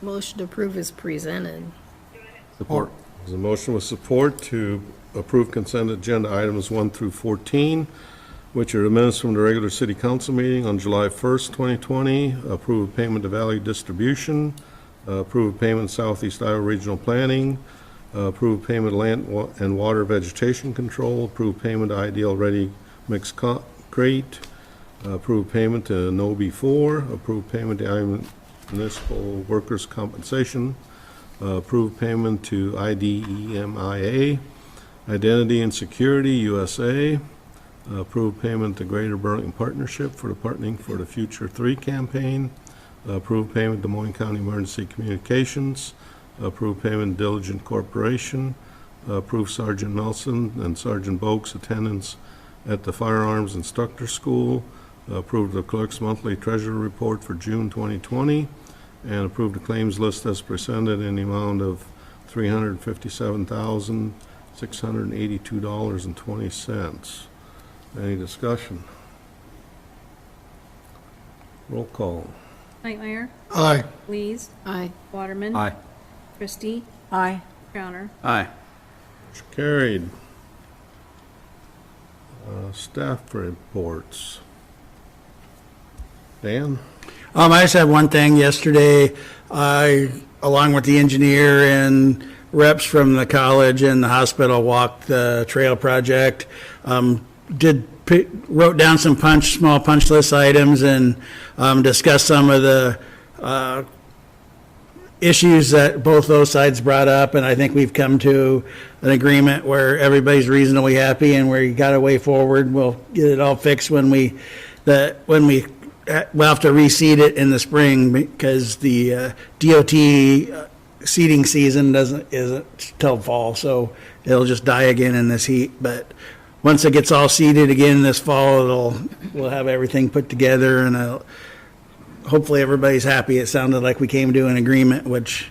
Motion to approve is presented. Support. There's a motion with support to approve consent agenda items 1 through 14, which are the minutes from the regular city council meeting on July 1st, 2020, approve of payment to Valley Distribution, approve of payment Southeast Iowa Regional Planning, approve of payment Land and Water Vegetation Control, approve payment to Ideal Ready Mixed Concrete, approve payment to NOBI 4, approve payment to Iowa Municipal Workers' Compensation, approve payment to IDEMIA, Identity and Security USA, approve payment to Greater Burlington Partnership for the Partnering for the Future 3 campaign, approve payment to Des Moines County Emergency Communications, approve payment to Diligent Corporation, approve Sergeant Nelson and Sergeant Boak's attendance at the Firearms Instructor School, approve the clerk's monthly treasurer report for June 2020, and approve the claims list as presented in the amount of $357,682.20. Any discussion? Roll call. Knightmeyer, Aye. Lees, Aye. Waterman. Aye. Christie, Aye. Crowner. Aye. Motion carried. Staff reports. Dan? I just had one thing. Yesterday, I, along with the engineer and reps from the college and the hospital, walked the trail project. Wrote down some small punch list items and discussed some of the issues that both those sides brought up. And I think we've come to an agreement where everybody's reasonably happy and we got a way forward. We'll get it all fixed when we'll have to reseed it in the spring because the DOT seeding season isn't till fall, so it'll just die again in this heat. But once it gets all seeded again this fall, we'll have everything put together and hopefully everybody's happy. It sounded like we came to an agreement, which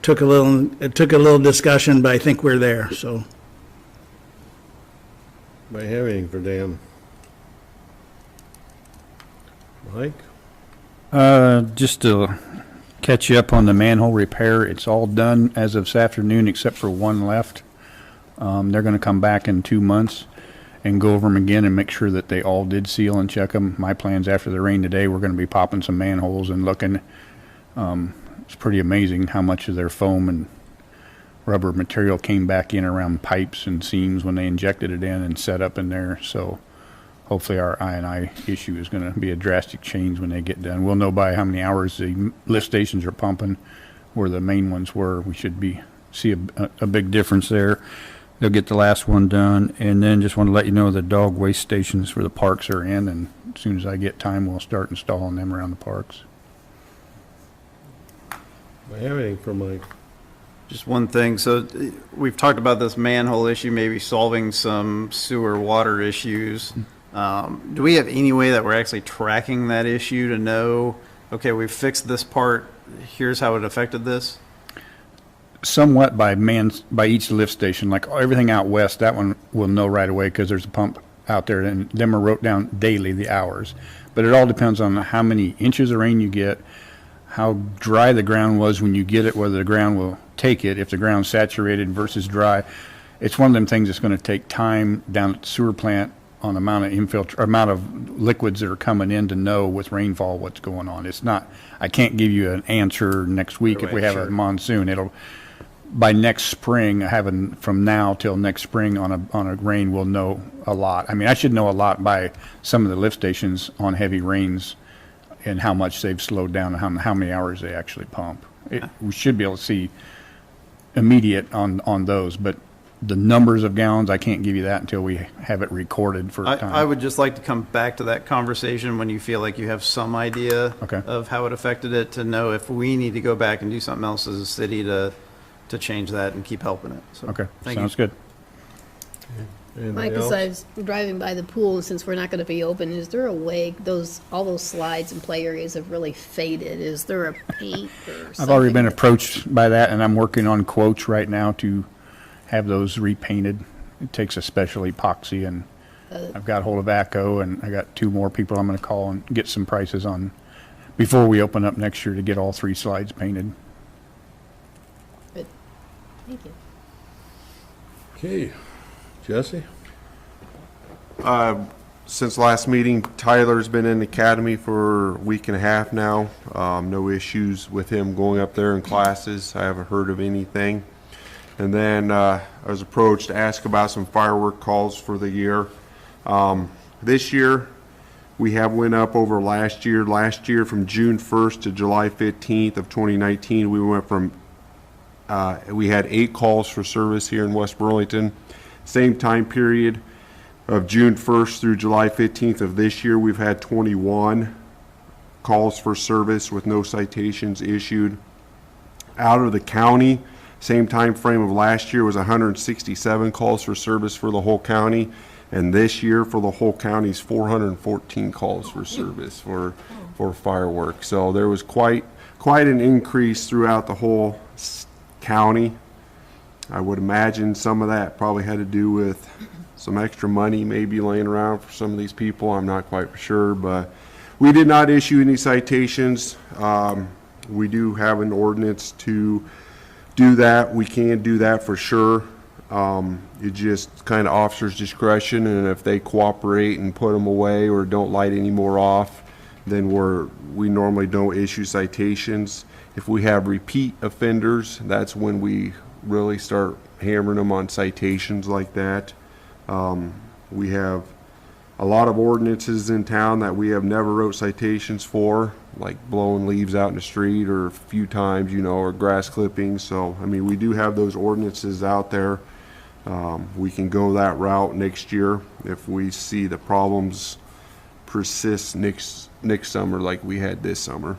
took a little discussion, but I think we're there. So, Anybody have anything for Dan? Mike? Just to catch you up on the manhole repair, it's all done as of this afternoon except for one left. They're going to come back in 2 months and go over them again and make sure that they all did seal and check them. My plans after the rain today, we're going to be popping some manholes and looking. It's pretty amazing how much of their foam and rubber material came back in around pipes and seams when they injected it in and set up in there. So hopefully our I&I issue is going to be a drastic change when they get done. We'll know by how many hours the lift stations are pumping where the main ones were. We should see a big difference there. They'll get the last one done. And then just want to let you know the dog waste stations for the parks are in. And as soon as I get time, we'll start installing them around the parks. Do I have anything for Mike? Just one thing. So we've talked about this manhole issue, maybe solving some sewer water issues. Do we have any way that we're actually tracking that issue to know, okay, we've fixed this part, here's how it affected this? Somewhat by each lift station, like everything out west, that one will know right away because there's a pump out there, and them are wrote down daily, the hours. But it all depends on how many inches of rain you get, how dry the ground was when you get it, whether the ground will take it, if the ground's saturated versus dry. It's one of them things that's going to take time down at the sewer plant on amount of liquids that are coming in to know with rainfall what's going on. It's not, I can't give you an answer next week if we have a monsoon. By next spring, having from now till next spring on a rain, we'll know a lot. I mean, I should know a lot by some of the lift stations on heavy rains and how much they've slowed down and how many hours they actually pump. We should be able to see immediate on those, but the numbers of gallons, I can't give you that until we have it recorded for time. I would just like to come back to that conversation when you feel like you have some idea of how it affected it, to know if we need to go back and do something else as a city to change that and keep helping it. So, Okay, thank sounds you. good. Anything Mike, else? besides driving by the pool, since we're not going to be open, is there a way, all those slides and play areas have really faded? Is there a paint or something? I've already been approached by that, and I'm working on quotes right now to have those repainted. It takes a special epoxy, and I've got hold of ACO, and I got 2 more people I'm going to call and get some prices on before we open up next year to get all 3 slides painted. Thank you. Okay, Jesse? Since last meeting, Tyler's been in the academy for a week and a half now. No issues with him going up there in classes. I haven't heard of anything. And then I was approached to ask about some firework calls for the year. This year, we have went up over last year. Last year, from June 1st to July 15th of 2019, we went from, we had 8 calls for service here in West Burlington. Same time period of June 1st through July 15th of this year, we've had 21 calls for service with no citations issued. Out of the county, same time frame of last year was 167 calls for service for the whole county. And this year for the whole county is 414 calls for service for fireworks. So there was quite an increase throughout the whole county. I would imagine some of that probably had to do with some extra money maybe laying around for some of these people. I'm not quite sure, but we did not issue any citations. We do have an ordinance to do that. We can do that for sure. It just kind of officer's discretion, and if they cooperate and put them away or don't light any more off, then we normally don't issue citations. If we have repeat offenders, that's when we really start hammering them on citations like that. We have a lot of ordinances in town that we have never wrote citations for, like blowing leaves out in the street or a few times, or grass clippings. So, I mean, we do have those ordinances out there. We can go that route next year if we see the problems persist next summer like we had this summer.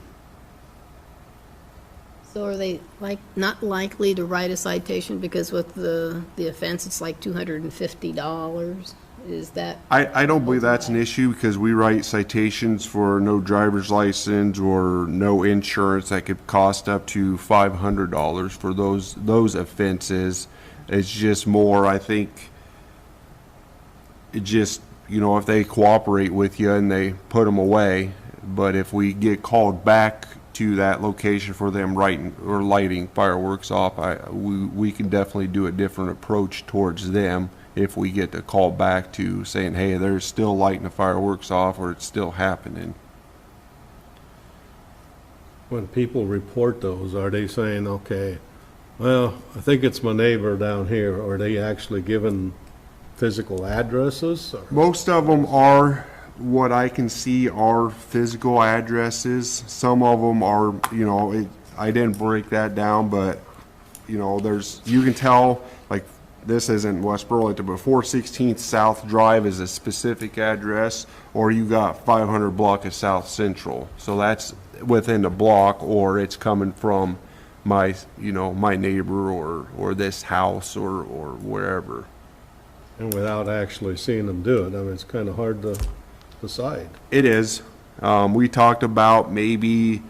So are they not likely to write a citation because with the offense, it's like $250? Is that? I don't believe that's an issue because we write citations for no driver's license or no insurance that could cost up to $500 for those offenses. It's just more, I think, it just, if they cooperate with you and they put them away, but if we get called back to that location for them lighting fireworks off, we can definitely do a different approach towards them if we get the call back to saying, hey, they're still lighting the fireworks off or it's still happening. When people report those, are they saying, okay, well, I think it's my neighbor down here, or are they actually given physical addresses? Or? Most of them are, what I can see, are physical addresses. Some of them are, I didn't break that down, but, you can tell, like, this isn't West Burlington, but 416th South Drive is a specific address, or you got 500 block of South Central. So that's within the block, or it's coming from my neighbor or this house or wherever. And without actually seeing them do it, I mean, it's kind of hard to decide. It is. We talked about maybe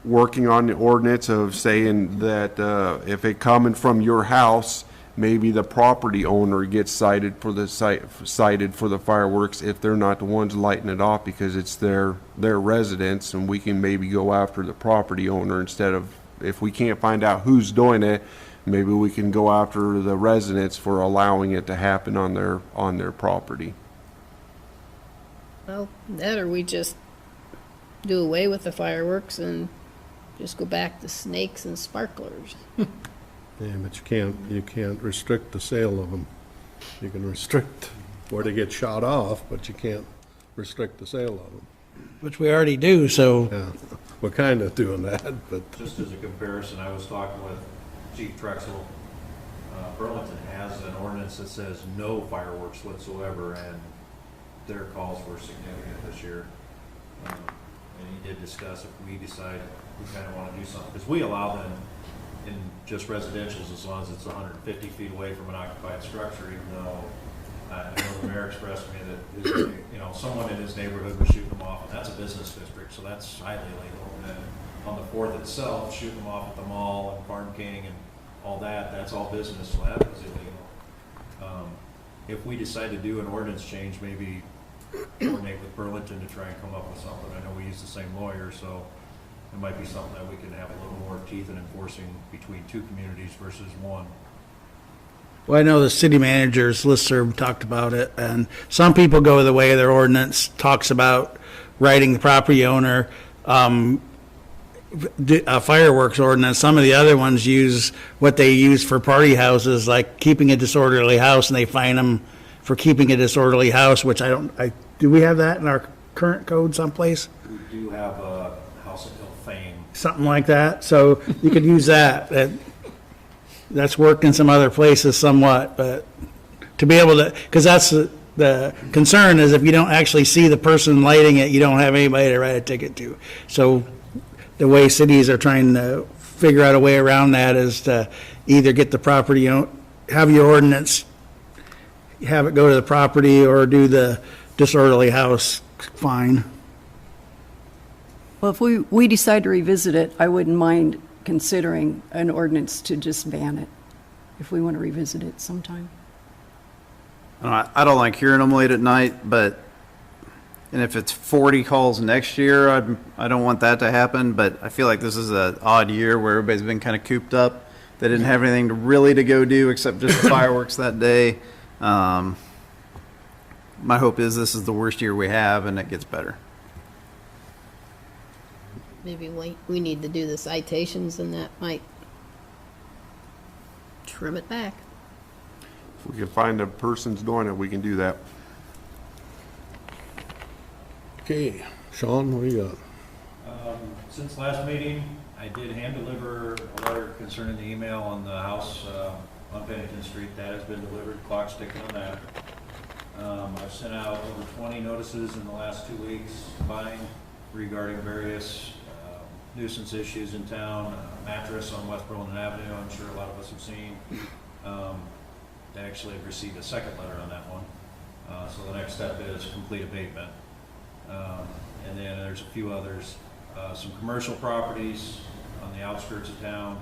working on the ordinance of saying that if it coming from your house, maybe the property owner gets cited for the fireworks if they're not the ones lighting it off because it's their residence, and we can maybe go after the property owner instead of, if we can't find out who's doing it, maybe we can go after the residents for allowing it to happen on their property. Well, that or we just do away with the fireworks and just go back to snakes and sparklers. Yeah, but you can't restrict the sale of them. You can restrict where they get shot off, but you can't restrict the sale of them. Which we already do, so. Yeah, we're kind of doing that, but Just as a comparison, I was talking with Chief Trexel. Burlington has an ordinance that says no fireworks whatsoever, and their calls were significant this year. And he did discuss if we decide we kind of want to do something, because we allow them in just residentials as long as it's 150 feet away from an occupied structure, even though I know the mayor expressed to me that someone in his neighborhood was shooting them off, and that's a business district, so that's highly illegal. And then on the 4th itself, shooting them off at the mall and Farm King and all that, that's all business, so that was illegal. If we decide to do an ordinance change, maybe coordinate with Burlington to try and come up with something. I know we use the same lawyer, so it might be something that we can have a little more teeth in enforcing between two communities versus one. Well, I know the city manager's listserv talked about it, and some people go the way their ordinance talks about writing the property owner, a fireworks ordinance. Some of the other ones use what they use for party houses, like keeping a disorderly house, and they fine them for keeping a disorderly house, which do we have that in our current code someplace? We do have a house of ill fame. Something like that, so you could use that. That's worked in some other places somewhat, but to be able to, because that's the concern is if you don't actually see the person lighting it, you don't have anybody to write a ticket to. So the way cities are trying to figure out a way around that is to either get the property, have your ordinance, have it go to the property, or do the disorderly house fine. Well, if we decide to revisit it, I wouldn't mind considering an ordinance to just ban it, if we want to revisit it sometime. I don't like hearing them late at night, but, and if it's 40 calls next year, I don't want that to happen, but I feel like this is an odd year where everybody's been kind of cooped up. They didn't have anything to go do except just the fireworks that day. My hope is this is the worst year we have and it gets better. Maybe we need to do the citations, and that might trim it back. If we can find the person's doing it, we can do that. Okay, Sean, what do you got? Since last meeting, I did hand deliver a letter concerning the email on the house on Pennington Street. That has been delivered, clock's ticking on that. I've sent out over 20 notices in the last 2 weeks combined regarding various nuisance issues in town. Mattress on West Burlington Avenue, I'm sure a lot of us have seen. They actually have received a second letter on that one. So the next step is complete abatement. And then there's a few others. Some commercial properties on the outskirts of town.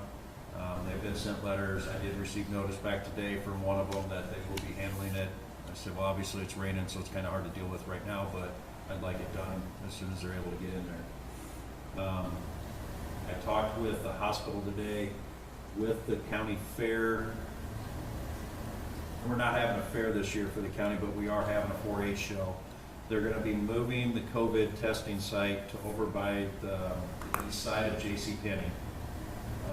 They've been sent letters. I did receive notice back today from one of them that they will be handling it. I said, well, obviously it's raining, so it's kind of hard to deal with right now, but I'd like it done as soon as they're able to get in there. I talked with the hospital today, with the county fair. We're not having a fair this year for the county, but we are having a 4-H show. They're going to be moving the COVID testing site to over by the east side of JCPenney.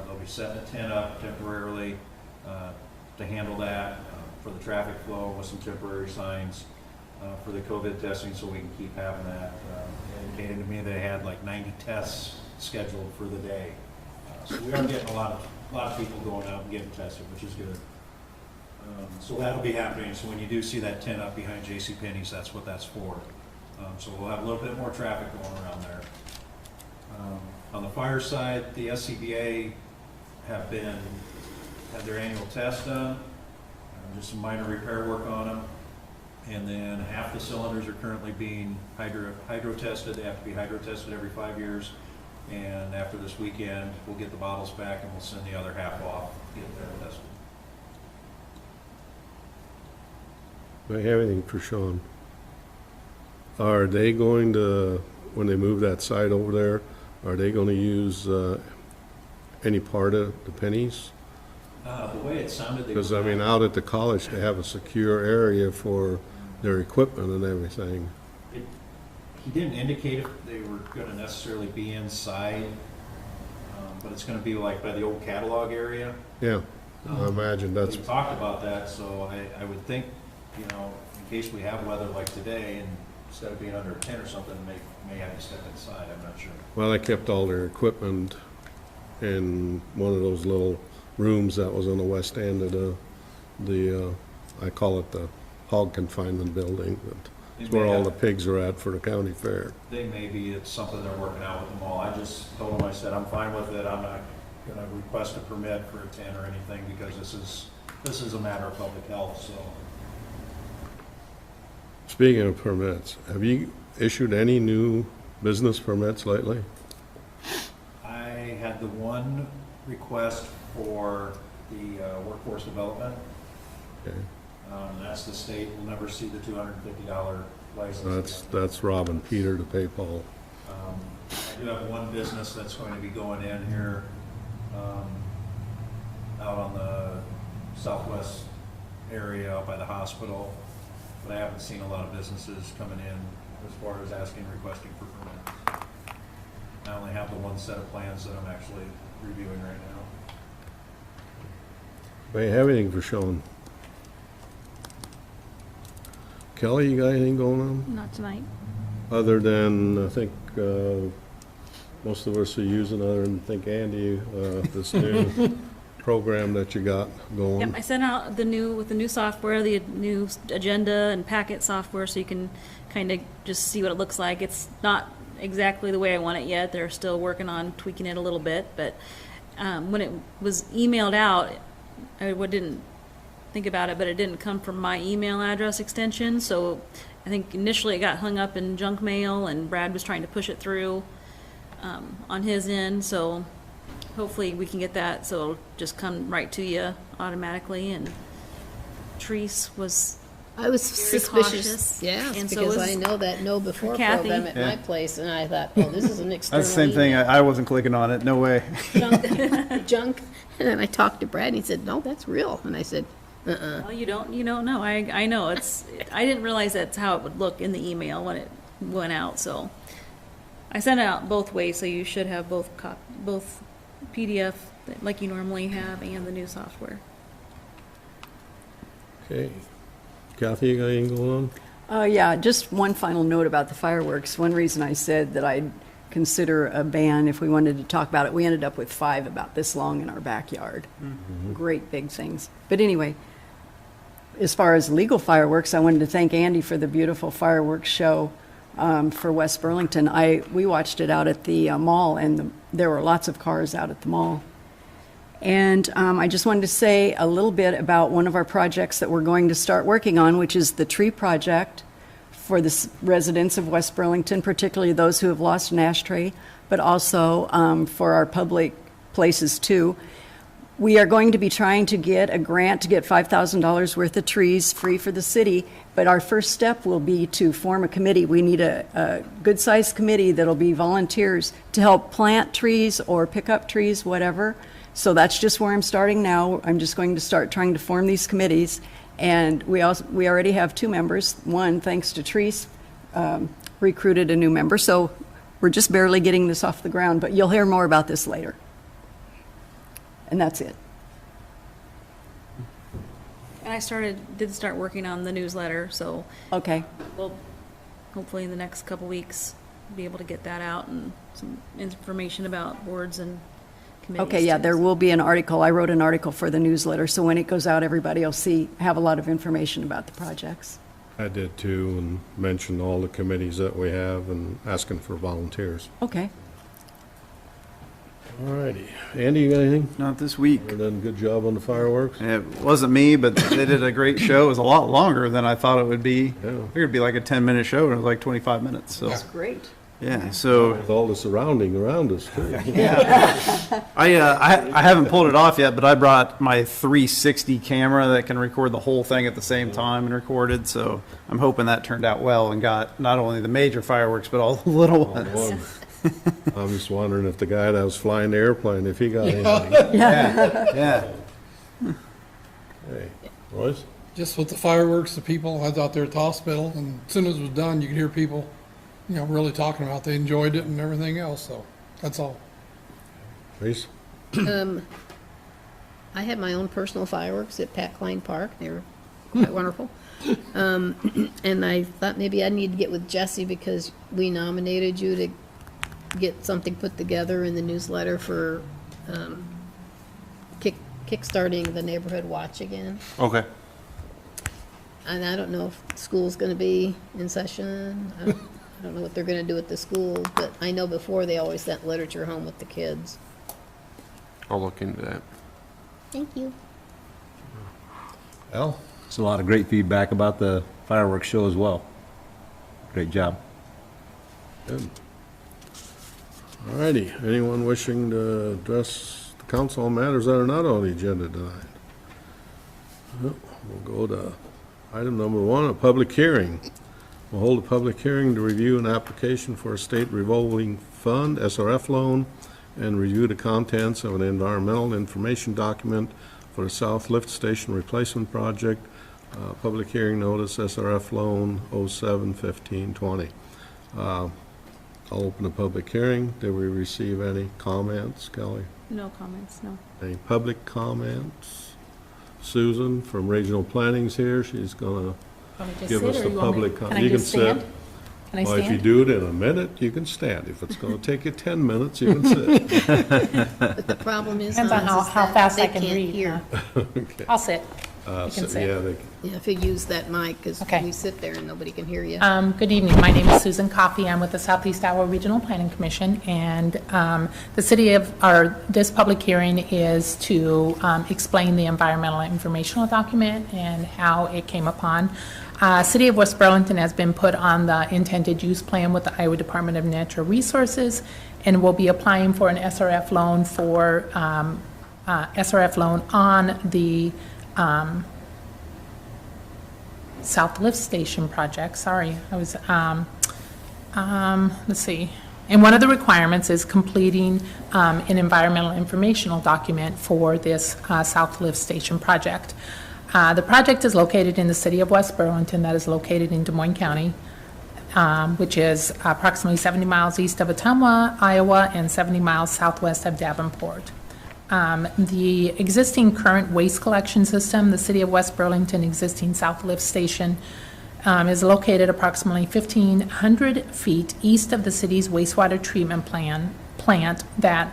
They'll be setting a tent up temporarily to handle that for the traffic flow with some temporary signs for the COVID testing, so we can keep having that. They indicated to me they had like 90 tests scheduled for the day. So we are getting a lot of people going out and getting tested, which is good. So that'll be happening. So when you do see that tent up behind JCPenney's, that's what that's for. So we'll have a little bit more traffic going around there. On the fire side, the SCBA had their annual test done, just some minor repair work on them. And then half the cylinders are currently being hydro tested. They have to be hydro tested every 5 years. And after this weekend, we'll get the bottles back and we'll send the other half off, get them tested. Do I have anything for Sean? Are they going to, when they move that site over there, are they going to use any part of the pennies? The way it sounded, they Because, I mean, out at the college, they have a secure area for their equipment and everything. He didn't indicate if they were going to necessarily be inside, but it's going to be like by the old catalog area. Yeah, I imagine that's, We talked about that, so I would think, in case we have weather like today, and instead of being under a tent or something, may have to step inside, I'm not sure. well, they kept all their equipment in one of those little rooms that was on the west end of the I call it the hog confinement building. It's where all the pigs are at for the county fair. It's something they're working out with them all. I just told them, I said, I'm fine with it. I'm not going to request a permit for a tent or anything because this is a matter of public health, so. Speaking of permits, have you issued any new business permits lately? I had the one request for the workforce development. Okay. That's the state will never see the $250 license. That's robbing Peter to pay Paul. I I do have one business that's going to be going in here, out on the southwest area out by the hospital. But I haven't seen a lot of businesses coming in as far as requesting for permits. I only have the one set of plans that I'm actually reviewing right now. They have anything for showing? Kelly, you got anything going on? Not tonight. Other than, I think, most of us are using, other than, I think, Andy, this new program that you got going. Yep, I sent out with the new software, the new agenda and packet software, so you can kind of just see what it looks like. It's not exactly the way I want it yet. They're still working on tweaking it a little bit, but when it was emailed out, I didn't think about it, but it didn't come from my email address extension, so I think initially it got hung up in junk mail, and Brad was trying to push it through on his end, so hopefully we can get that, so it'll just come right to you automatically. And Therese was I was very suspicious, cautious, yes, and so because was I know that know before Kathy. program at my place, and I thought, oh, this is an external That's the same thing. email. I wasn't clicking on it. No way. Junk. And then I talked to Brad, and he said, no, that's real. And I said, Well, you don't know. I know I didn't realize that's how it would look in the email when it went out. So I sent it out both ways, so you should have both PDF like you normally have and the new software. Okay. Kathy, you got anything going on? Yeah, just one final note about the fireworks. One reason I said that I'd consider a ban if we wanted to talk about it, we ended up with 5 about this long in our backyard. Great big things. But anyway, as far as legal fireworks, I wanted to thank Andy for the beautiful fireworks show for West Burlington. We watched it out at the mall, and there were lots of cars out at the mall. And I just wanted to say a little bit about one of our projects that we're going to start working on, which is the tree project for the residents of West Burlington, particularly those who have lost an ashtray, but also for our public places too. We are going to be trying to get a grant to get $5,000 worth of trees free for the city, but our first step will be to form a committee. We need a good-sized committee that'll be volunteers to help plant trees or pick up trees, whatever. So that's just where I'm starting now. I'm just going to start trying to form these committees. And we already have 2 members. One, thanks to Therese, recruited a new member. So we're just barely getting this off the ground, but you'll hear more about this later. And that's it. And I did start working on the newsletter, so Okay. we'll hopefully in the next couple weeks be able to get that out and some information about boards and committees. Okay, yeah, too. there will be an article. I wrote an article for the newsletter, so when it goes out, everybody will have a lot of information about the projects. I did too, and mentioned all the committees that we have and asking for volunteers. Okay. All righty. Andy, you got anything? Not this week. You're done a good job on the fireworks? It wasn't me, but they did a great show. It was a lot longer than I thought it would be. Yeah. I figured it'd be like a 10-minute show, and it was like 25 minutes. So Great. yeah, so With all the surrounding around us too. I haven't pulled it off yet, but I brought my 360 camera that can record the whole thing at the same time and recorded. So I'm hoping that turned out well and got not only the major fireworks but all the little ones. I'm just wondering if the guy that was flying the airplane, if he got anything. Yeah. Hey, Royce? Just with the fireworks, the people, I was out there at the hospital, and as soon as it was done, you could hear people, really talking about they enjoyed it and everything else, so that's all. Reese? I had my own personal fireworks at Pat Klein Park. They were quite wonderful. And I thought maybe I need to get with Jesse because we nominated you to get something put together in the newsletter for kickstarting the neighborhood watch again. Okay. And I don't know if school's going to be in session. I don't know what they're going to do at the school, but I know before they always sent literature home with the kids. I'll look into that. Thank you. Al? There's a lot of great feedback about the fireworks show as well. Great job. Good. All righty. Anyone wishing to address the council on matters that are not on the agenda tonight? Well, we'll go to item number 1, a public hearing. We'll hold a public hearing to review an application for a state revolving Fund, SRF loan, and review the contents of an environmental information document for the South Lift Station Replacement Project. Public hearing notice, SRF loan 07-15-20. I'll open the public hearing. Did we receive any comments, Kelly? No comments, no. Any public comments? Susan from Regional Planning's here. She's gonna give us the public. Can I You just sit. stand? Can I Well, if you stand? do it in a minute, you can stand. If it's gonna take you 10 minutes, you can sit. But the problem is, Depends on Hans, is how that fast they I can can't read, hear. Okay. I'll sit. You So, can sit. yeah, Yeah, if you use that mic, because Okay. we sit there and nobody can hear you. Good evening. My name is Susan Coffey. I'm with the Southeast Iowa Regional Planning Commission, and this public hearing is to explain the environmental informational document and how it came upon. City of West Burlington has been put on the intended use plan with the Iowa Department of Natural Resources, and will be applying for an SRF loan on the South Lift Station project. Sorry, I was, let's see. And one of the requirements is completing an environmental informational document for this South Lift Station project. The project is located in the city of West Burlington, that is located in Des Moines County, which is approximately 70 miles east of Ottumwa, Iowa, and 70 miles southwest of Davenport. The existing current waste collection system, the city of West Burlington existing South Lift Station, is located approximately 1,500 feet east of the city's wastewater treatment plant that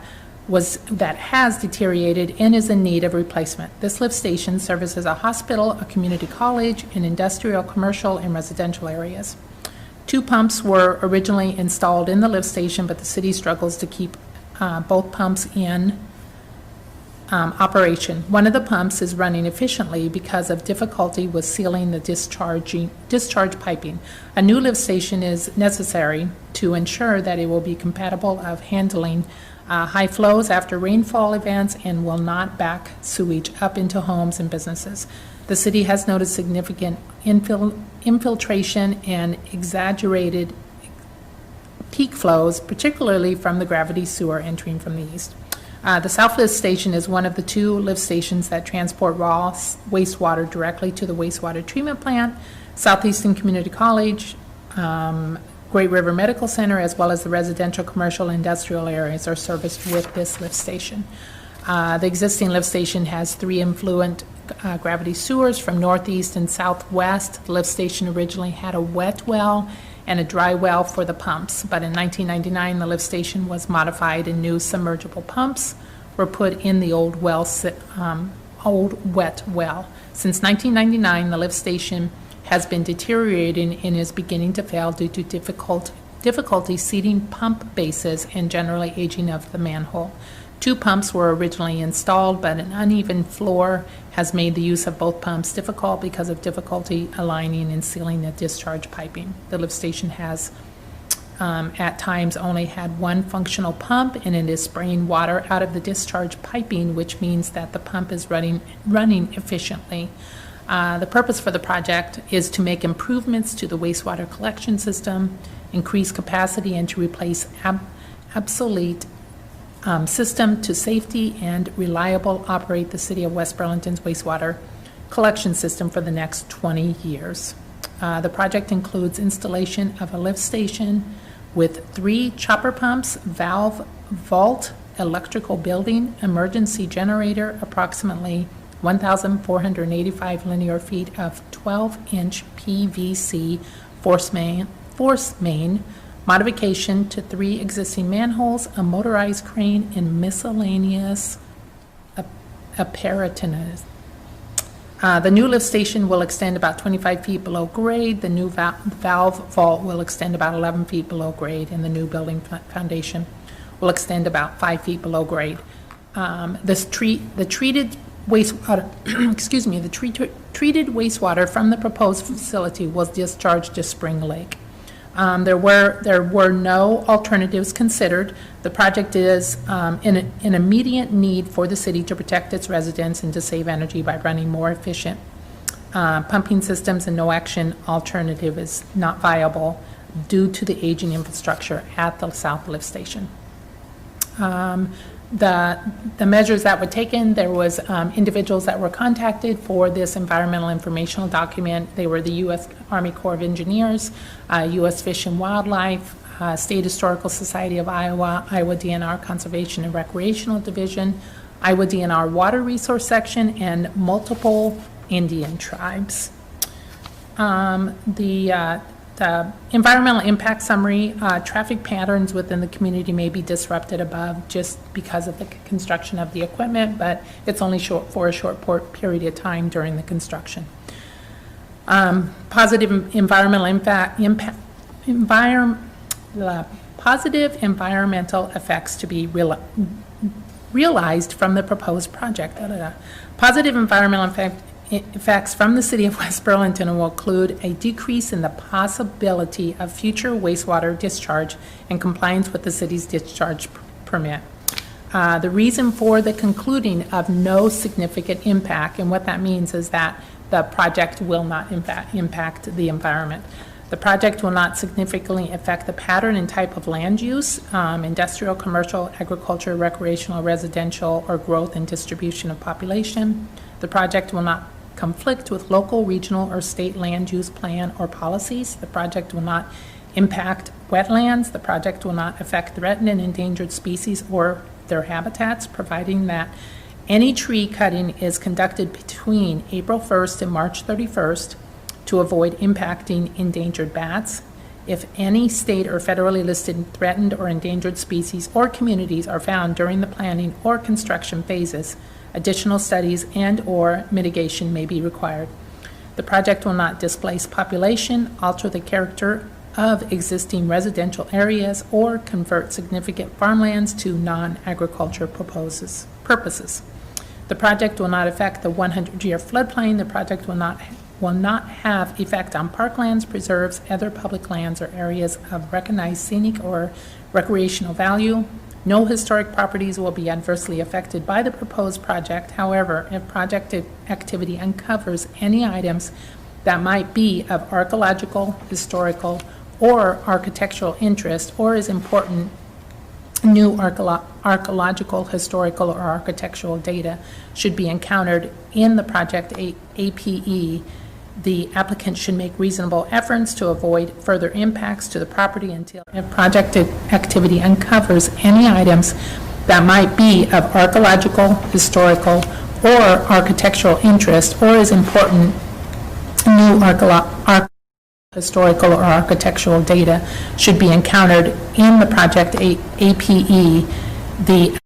has deteriorated and is in need of replacement. This lift station services a hospital, a community college, and industrial, commercial, and residential areas. 2 pumps were originally installed in the lift station, but the city struggles to keep both pumps in operation. One of the pumps is running efficiently because of difficulty with sealing the discharge piping. A new lift station is necessary to ensure that it will be compatible of handling high flows after rainfall events and will not back sewage up into homes and businesses. The city has noted significant infiltration and exaggerated peak flows, particularly from the gravity sewer entering from the east. The South Lift Station is one of the 2 lift stations that transport raw wastewater directly to the wastewater treatment plant. Southeastern Community College, Great River Medical Center, as well as the residential, commercial, industrial areas are serviced with this lift station. The existing lift station has 3 influent gravity sewers from northeast and southwest. The lift station originally had a wet well and a dry well for the pumps, but in 1999 the lift station was modified and new submergible pumps were put in the old wet well. Since 1999 the lift station has been deteriorating and is beginning to fail due to difficulty seating pump bases and generally aging of the manhole. 2 pumps were originally installed, but an uneven floor has made the use of both pumps difficult because of difficulty aligning and sealing the discharge piping. The lift station has at times only had 1 functional pump, and it is spraying water out of the discharge piping, which means that the pump is running efficiently. The purpose for the project is to make improvements to the wastewater collection system, increase capacity, and to replace obsolete system to safety and reliable operate the city of West Burlington's wastewater collection system for the next 20 years. The project includes installation of a lift station with 3 chopper pumps, valve, vault, electrical building, emergency generator, approximately 1,485 linear feet of 12-inch PVC force main, modification to 3 existing manholes, a motorized crane, and miscellaneous apparatus. The new lift station will extend about 25 feet below grade. The new valve vault will extend about 11 feet below grade, and the new building foundation will extend about 5 feet below grade. The treated wastewater, excuse me, the treated wastewater from the proposed facility was discharged to Spring Lake. There were no alternatives considered. The project is an immediate need for the city to protect its residents and to save energy by running more efficient pumping systems, and no action alternative is not viable. due to the aging infrastructure at the South Lift Station. The measures that were taken, there was individuals that were contacted for this environmental informational document. They were the U.S. Army Corps of Engineers, U.S. Fish and Wildlife, State Historical Society of Iowa, Iowa DNR Conservation and Recreational Division, Iowa DNR Water Resource Section, and multiple Indian tribes. The environmental impact summary, traffic patterns within the community may be disrupted above just because of the construction of the equipment, but it's only for a short period of time during the construction. Positive environmental positive environmental effects to be realized from the proposed project. Positive environmental effects from the City of West Burlington will include a decrease in the possibility of future wastewater discharge in compliance with the city's discharge permit. The reason for the concluding of no significant impact, and what that means is that the project will not impact the environment. The project will not significantly affect the pattern and type of land use, industrial, commercial, agriculture, recreational, residential, or growth and distribution of population. The project will not conflict with local, regional, or state land use plan or policies. The project will not impact wetlands. The project will not affect threatened and endangered species or their habitats, providing that any tree cutting is conducted between April 1st and March 31st to avoid impacting endangered bats. If any state or federally listed threatened or endangered species or communities are found during the planning or construction phases, additional studies and/or mitigation may be required. The project will not displace population, alter the character of existing residential areas, or convert significant farmlands to non-agriculture purposes. The project will not affect the 100-year floodplain. The project will not have effect on parklands, preserves, other public lands, or areas of recognized scenic or recreational value. No historic properties will be adversely affected by the proposed project. However, if project activity uncovers any items that might be of archaeological, historical, or architectural interest, or is important new archaeological, historical, or architectural data should be encountered in the project APE, the applicant should make reasonable efforts to avoid further impacts to the property until if project activity uncovers any items that might be of archaeological, historical, or architectural interest, or is important new historical or architectural data should be encountered in the project APE, the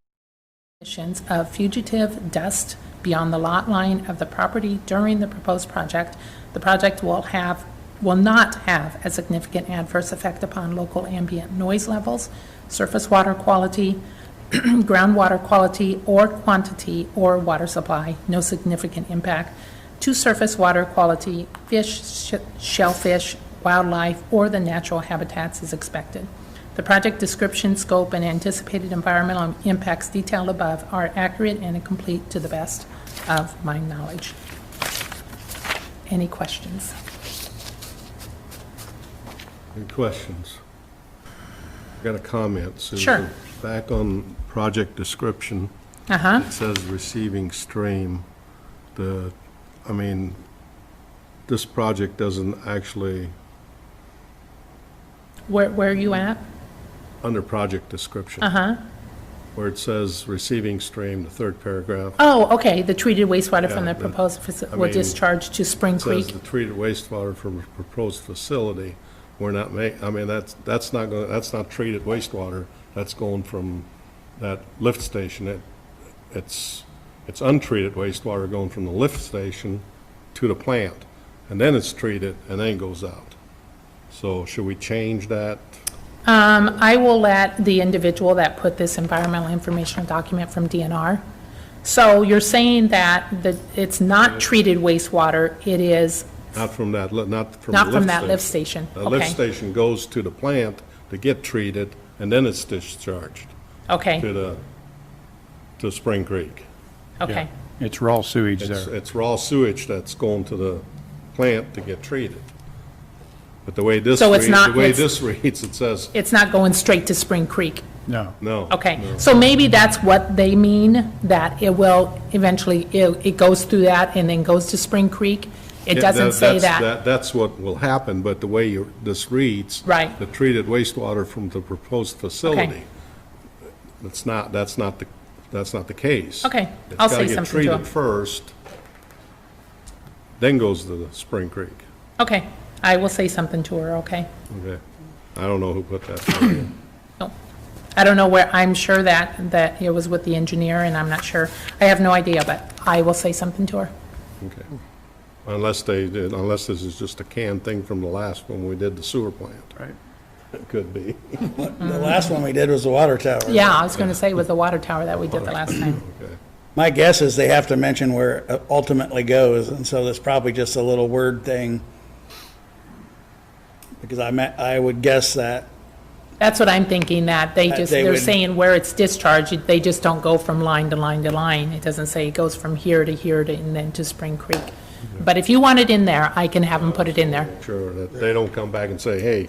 emissions of fugitive dust beyond the lot line of the property during the proposed project. The project will not have a significant adverse effect upon local ambient noise levels, surface water quality, groundwater quality or quantity, or water supply. No significant impact to surface water quality, fish, shellfish, wildlife, or the natural habitats is expected. The project description, scope, and anticipated environmental impacts detailed above are accurate and complete to the best of my knowledge. Any questions? Any questions? I got a comment, Susan. Sure. Back on project description, Uh-huh. it says receiving stream. This project doesn't actually, Where are you at? under project description, Uh-huh. where it says receiving stream, the third paragraph. Oh, okay, the treated wastewater from Yeah, the but, proposed will discharge to Spring It says Creek. the treated wastewater from a proposed facility. We're not that's not treated wastewater. That's going from that lift station. It's untreated wastewater going from the lift station to the plant, and then it's treated and then goes out. So should we change that? I will let the individual that put this environmental informational document from DNR. So you're saying that it's not treated wastewater, it is Not from that lift station. The lift Okay. station goes to the plant to get treated, and then it's discharged Okay, to Spring Creek. okay, It's raw sewage It's, there. it's raw sewage that's going to the plant to get treated. But the way this So it's reads, not- the way it's- this reads, it says, It's not going straight to Spring Creek. No. no. Okay, no. so maybe that's what they mean, that it will eventually, it goes through that and then goes to Spring Creek? It Yeah, doesn't say that's- that. That's what will happen, but the way this reads. Right. The treated wastewater from the proposed facility. That's not the case. Okay, I'll say something to It's got to get him. treated first, then goes to the Spring Creek. Okay, I will say something to her, okay? Okay. I don't know who put that there. No. I don't know where, I'm sure that it was with the engineer, and I'm not sure. I have no idea, but I will say something to her. Okay. Unless this is just a canned thing from the last one we did the sewer plant. Right. It could be. The last one we did was the water tower. Yeah, I was going to say with the water tower that we did the last time. Okay. My guess is they have to mention where it ultimately goes, and so that's probably just a little word thing. Because I would guess that, That's what I'm thinking, that They they're would- saying where it's discharged, they just don't go from line to line to line. It doesn't say it goes from here to here to, and then to Spring Creek. But if you want it in there, I can have them put it in there. Sure, that they don't come back and say, hey,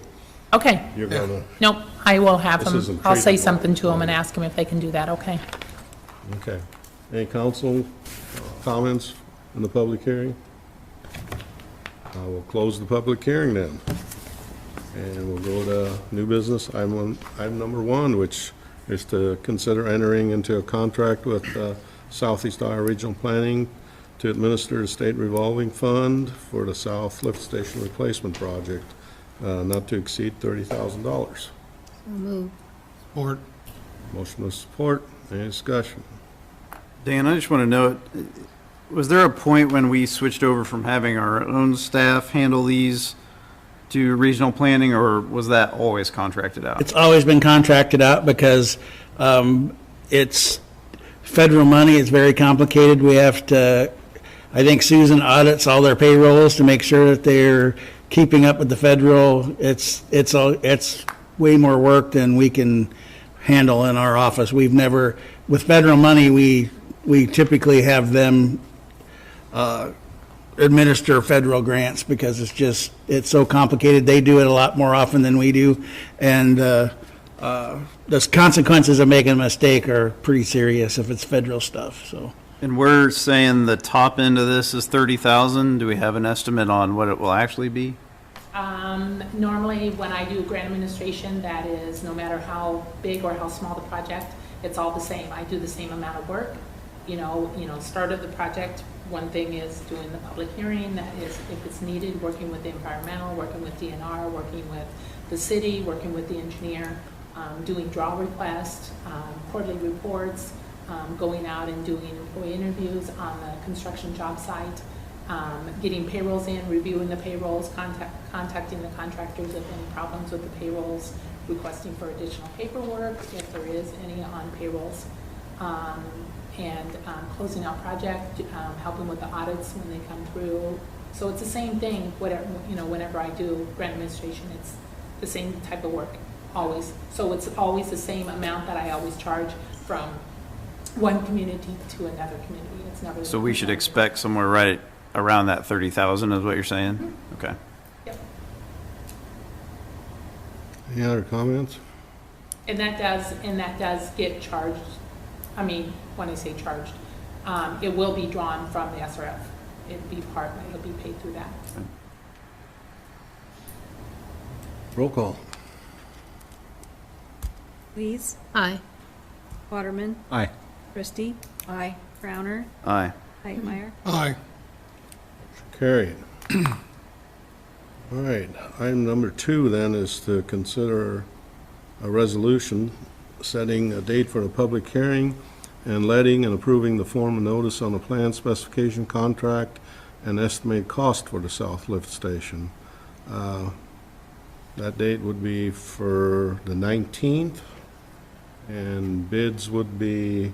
Okay, you're gonna, nope, I will have This them, isn't I'll say treated something water. to them and ask them if they can do that, okay? okay. Any council comments in the public hearing? I will close the public hearing then. And we'll go to new business, item number 1, which is to consider entering into a contract with Southeast Iowa Regional Planning to administer the state revolving fund for the South Lift Station Replacement Project, not to exceed $30,000. Move. Support. Motion with support. Any discussion? Dan, I just want to know, was there a point when we switched over from having our own staff handle these to regional planning, or was that always contracted out? it's always been contracted out because it's federal money, it's very complicated. We have to, I think Susan audits all their payrolls to make sure that they're keeping up with the federal. It's way more work than we can handle in our office. We've never, with federal money, we typically have them administer federal grants because it's so complicated. They do it a lot more often than we do. And the consequences of making a mistake are pretty serious if it's federal stuff, so. And we're saying the top end of this is 30,000. Do we have an estimate on what it will actually be? Normally, when I do grant administration, that is, no matter how big or how small the project, it's all the same. I do the same amount of work. Start of the project, one thing is doing the public hearing, that is, if it's needed, working with the environmental, working with DNR, working with the city, working with the engineer, doing draw requests, quarterly reports, going out and doing employee interviews on the construction job site, getting payrolls in, reviewing the payrolls, contacting the contractors if any problems with the payrolls, requesting for additional paperwork if there is any on payrolls, and closing out project, helping with the audits when they come through. So it's the same thing, whenever I do grant administration, it's the same type of work, always. So it's always the same amount that I always charge from one community to another community. It's never. So we should expect somewhere right around that 30,000 is what you're saying? Okay. Yep. Any other comments? And that does get charged, when I say charged, it will be drawn from the SRF. It'll be paid through that. Roll call. Lees, Aye. Waterman, Aye. Christie, Aye. Crowner, Aye. Hightmeyer. Aye. Carried. All right, item number 2 then is to consider a resolution setting a date for a public hearing and letting and approving the form of notice on the plan specification contract and estimated cost for the South Lift Station. That date would be for the 19th, and bids would be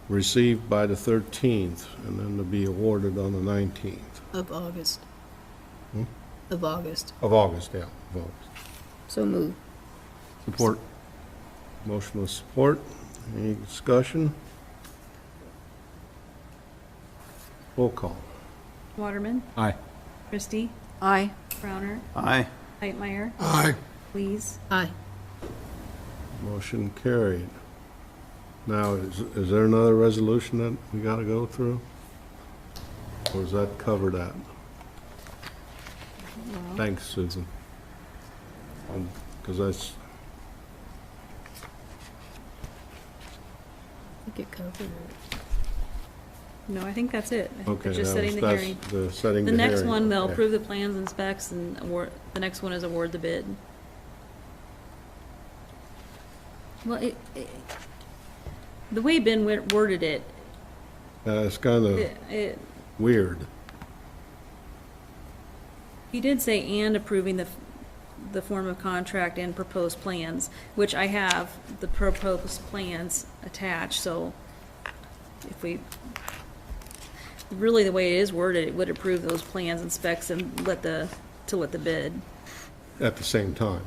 received by the 13th, and then to be awarded on the 19th. Of August. Hmm? Of August. Of August, yeah, of August. So move. Support. Motion with support. Any discussion? Roll call. Waterman, Aye. Christie, Aye. Crowner, Aye. Hightmeyer, Aye. Lees. Aye. Motion carried. Now, is there another resolution that we got to go through? Or does that cover that? Thanks, Susan. Because that's, I think it covered it. No, I think that's it. I think okay, it's just setting the that's hearing. the setting The the next hearing, one, they'll okay. approve the plans and specs and award, the next one is award the bid. Well, the way Ben worded it, It's kind of it, weird. he did say and approving the form of contract and proposed plans, which I have the proposed plans attached, so if we, really the way it is worded, it would approve those plans and specs and let the bid, At the same time.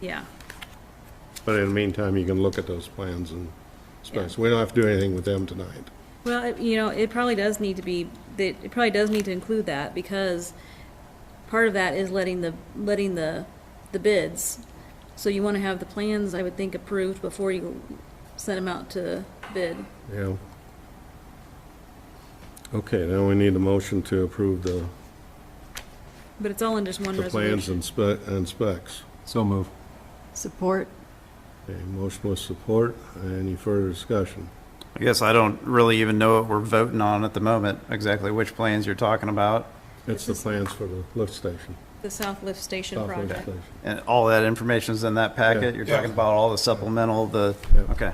yeah. But in the meantime, you can look at those plans and specs. We don't have to do anything with them tonight. Well, it probably does need to be, it probably does need to include that, because part of that is letting the bids. So you want to have the plans, I would think, approved before you send them out to bid. Yeah. Okay, now we need a motion to approve the But it's all in just one plans resolution. and specs. So move. Support. Okay, motion with support. Any further discussion? I guess I don't really even know what we're voting on at the moment, exactly which plans you're talking about. It's the plans for the lift station. The South Lift Station South lift project. station. And all that information is in that packet? Yeah. You're talking about all the supplemental, Yeah. okay.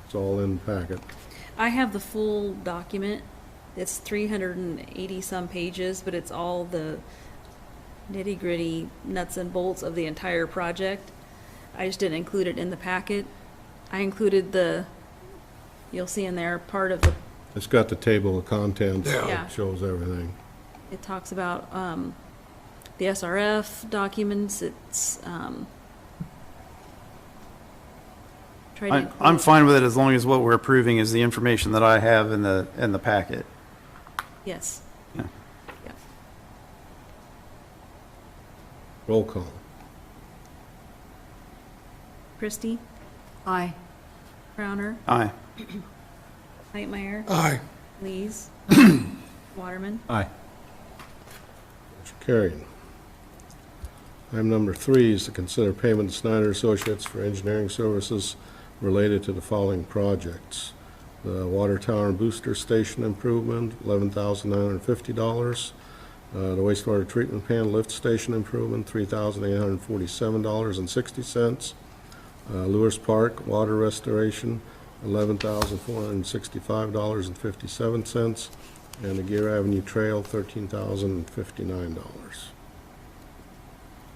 It's all in the packet. I have the full document. It's 380 some pages, but it's all the nitty gritty nuts and bolts of the entire project. I just didn't include it in the packet. I included you'll see in there, part of It's got the table of contents. Yeah. Yeah. It shows everything. it talks about, the SRF documents. It's, try to I'm include, fine with it as long as what we're approving is the information that I have in the packet. yes. Yeah. Yeah. Roll call. Christie, Aye. Crowner, Aye. Hightmeyer, Aye. Lees, Waterman. Aye. Motion carried. Item number 3 is to consider payment to Snyder Associates for engineering services related to the following projects. The water tower and booster station improvement, $11,950. The wastewater treatment plant lift station improvement, $3,847.60. Lewis Park water restoration, $11,465.57. And the Gear Avenue Trail, $13,059.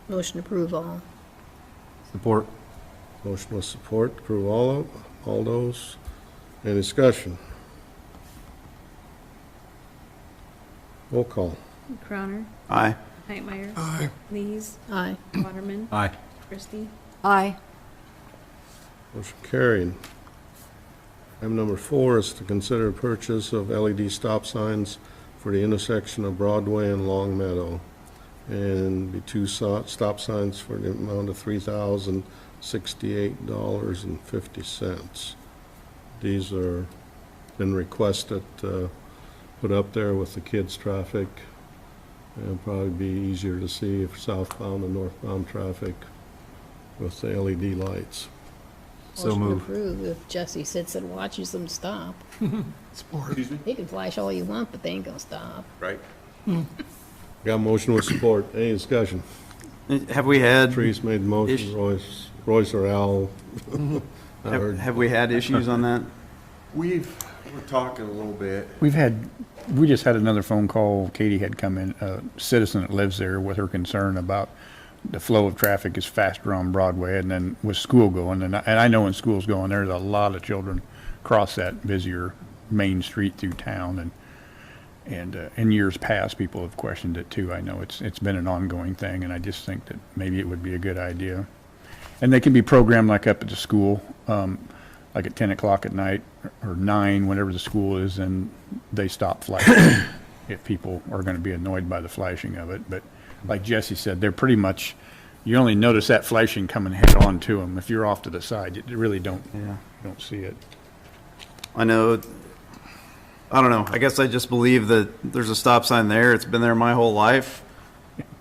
Motion to approve all. Support. Motion with support, approve all those. Any discussion? Roll call. Crowner, Aye. Hightmeyer, Aye. Lees, Aye. Waterman, Aye. Christie. Aye. Motion carried. Item number 4 is to consider purchase of LED stop signs for the intersection of Broadway and Long Meadow. And be 2 stop signs for the amount of $3,068.50. These are been requested, put up there with the kids' traffic. It'll probably be easier to see if southbound and northbound traffic with the LED lights. So Motion to move. approve if Jesse sits and watches them stop. Support. He can flash all you want, but they ain't gonna stop. Right. Got a motion with support. Any discussion? Have we had, Trees made the motion, Ish. Royce or Al. I heard. have we had issues on that? We're talking a little bit. We just had another phone call. Katie had come in, a citizen that lives there with her concern about the flow of traffic is faster on Broadway, and then with school going, and I know when school's going, there's a lot of children cross that busier main street through town, and in years past, people have questioned it too. I know it's been an ongoing thing, and I just think that maybe it would be a good idea. And they can be programmed like up at the school, like at 10 o'clock at night or 9, whenever the school is, and they stop flashing if people are going to be annoyed by the flashing of it. But like Jesse said, they're pretty much, you only notice that flashing coming head on to them. If you're off to the side, you really don't see it. I know, I don't know, I guess I just believe that there's a stop sign there. It's been there my whole life.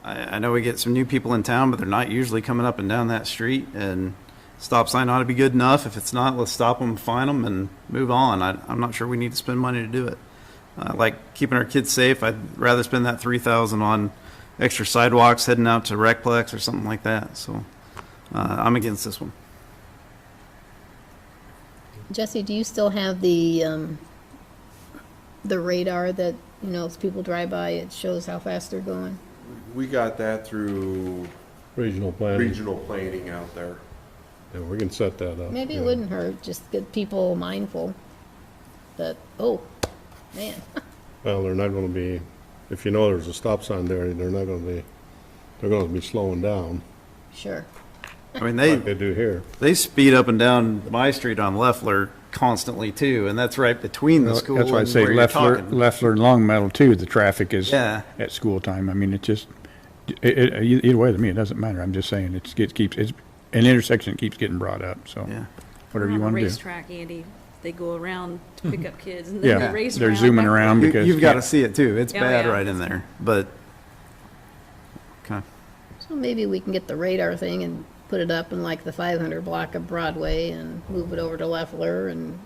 I know we get some new people in town, but they're not usually coming up and down that street, and stop sign ought to be good enough. If it's not, let's stop them, fine them, and move on. I'm not sure we need to spend money to do it. Like keeping our kids safe, I'd rather spend that $3,000 on extra sidewalks heading out to Recplex or something like that. So I'm against this one. Jesse, do you still have the radar that, you know, as people drive by, it shows how fast they're going? We got that through Regional planning. regional planning out there. Yeah, we can set that up. Maybe it yeah. wouldn't hurt, just get people mindful that, oh, man. Well, they're not gonna be, if you know there's a stop sign there, they're gonna be slowing down, Sure. I mean, like they do here. they speed up and down my street on Leffler constantly too, and that's right between the school That's why I and say where you're talking. Leffler and Long Meadow too, the traffic is Yeah. at school time. I mean, it just, either way to me, it doesn't matter. I'm just saying, it's an intersection that keeps getting brought up, so Yeah. whatever On you the want to do. racetrack, Andy, they go around to pick up kids and then Yeah, they race they're around. zooming back. around because. You've got to see it too. It's Oh, bad yeah. right in there, but okay. So maybe we can get the radar thing and put it up in like the 500 block of Broadway and move it over to Leffler and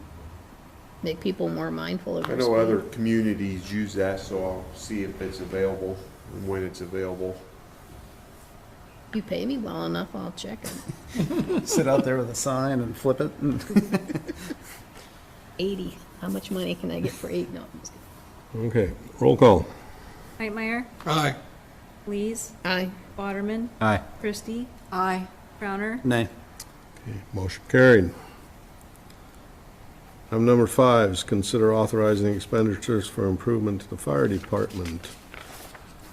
make people more mindful of I their know speed. other communities use that, so I'll see if it's available and when it's available. You pay me well enough, I'll check it. Sit out there with a sign and flip it. 80. How much money can I get for 8? No, I'm just kidding. Okay, roll call. Whitemeyer, Aye. Lees, Aye. Waterman, Aye. Christie, Aye. Crowner, Nay. Motion carried. Item number 5 is consider authorizing expenditures for improvement to the fire department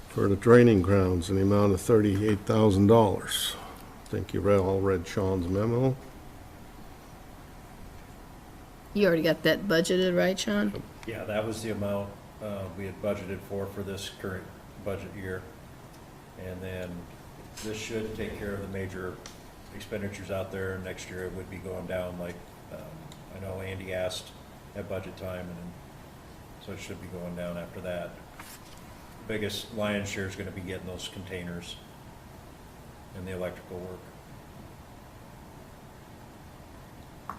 for the training grounds in the amount of $38,000. I think you all read Sean's memo. You already got that budgeted, right, Sean? Yeah, that was the amount we had budgeted for this current budget year. And then this should take care of the major expenditures out there. Next year it would be going down like, I know Andy asked at budget time, and so it should be going down after that. Biggest lion's share is gonna be getting those containers and the electrical work.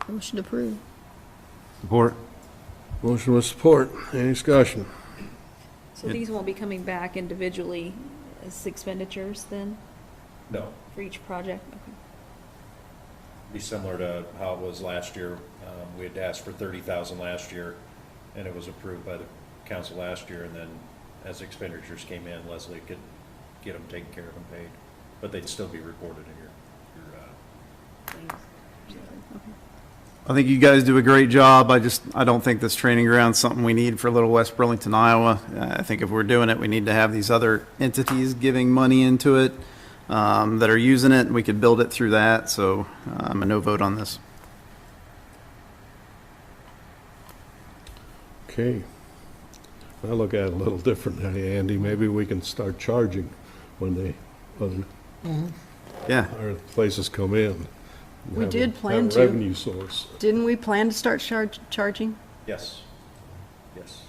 Motion approved. Support. Motion with support. Any discussion? so these won't be coming back individually as expenditures then No, for each project? Okay. be similar to how it was last year. We had asked for 30,000 last year, and it was approved by the council last year, and then as expenditures came in, Leslie could get them taken care of and paid, but they'd still be reported in your I think you guys do a great job. I don't think this training ground's something we need for Little West Burlington, Iowa. I think if we're doing it, we need to have these other entities giving money into it, that are using it, and we could build it through that. So I'm a no vote on this. Okay. I look at it a little differently, Andy. Maybe we can start charging when other Yeah. places come in. We Have did a- plan have a to. revenue source. Didn't we plan to start charging? Yes, yes.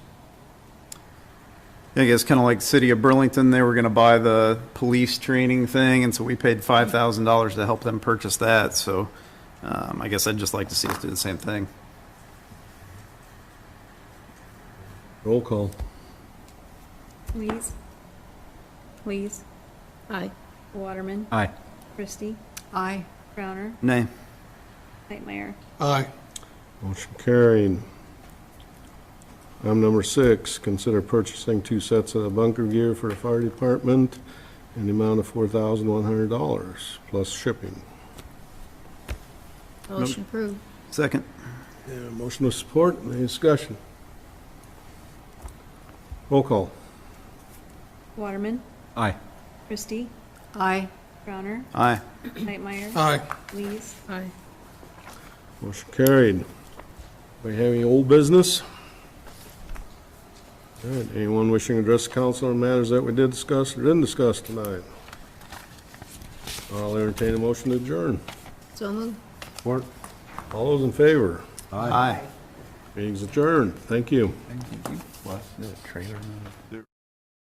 I guess kind of like the city of Burlington, they were going to buy the police training thing, and so we paid $5,000 to help them purchase that. So I guess I'd just like to see us do the same thing. Roll call. Lees, Aye. Waterman, Aye. Christie, Aye. Crowner, Nay. Whitemeyer. Aye. Motion carried. Item number 6, consider purchasing 2 sets of bunker gear for the fire department in the amount of $4,100 plus shipping. Motion approved. Second. Yeah, motion with support. Any discussion? Roll call. Waterman, Aye. Christie, Aye. Crowner, Aye. Whitemeyer, Aye. Lees. Aye. Motion carried. We have any old business? All right, anyone wishing to address the council on matters that we did discuss or didn't discuss tonight? I'll entertain a motion to adjourn. So moved. Support. All those in favor? Aye. Meeting's adjourned. Thank you. Plus the trailer.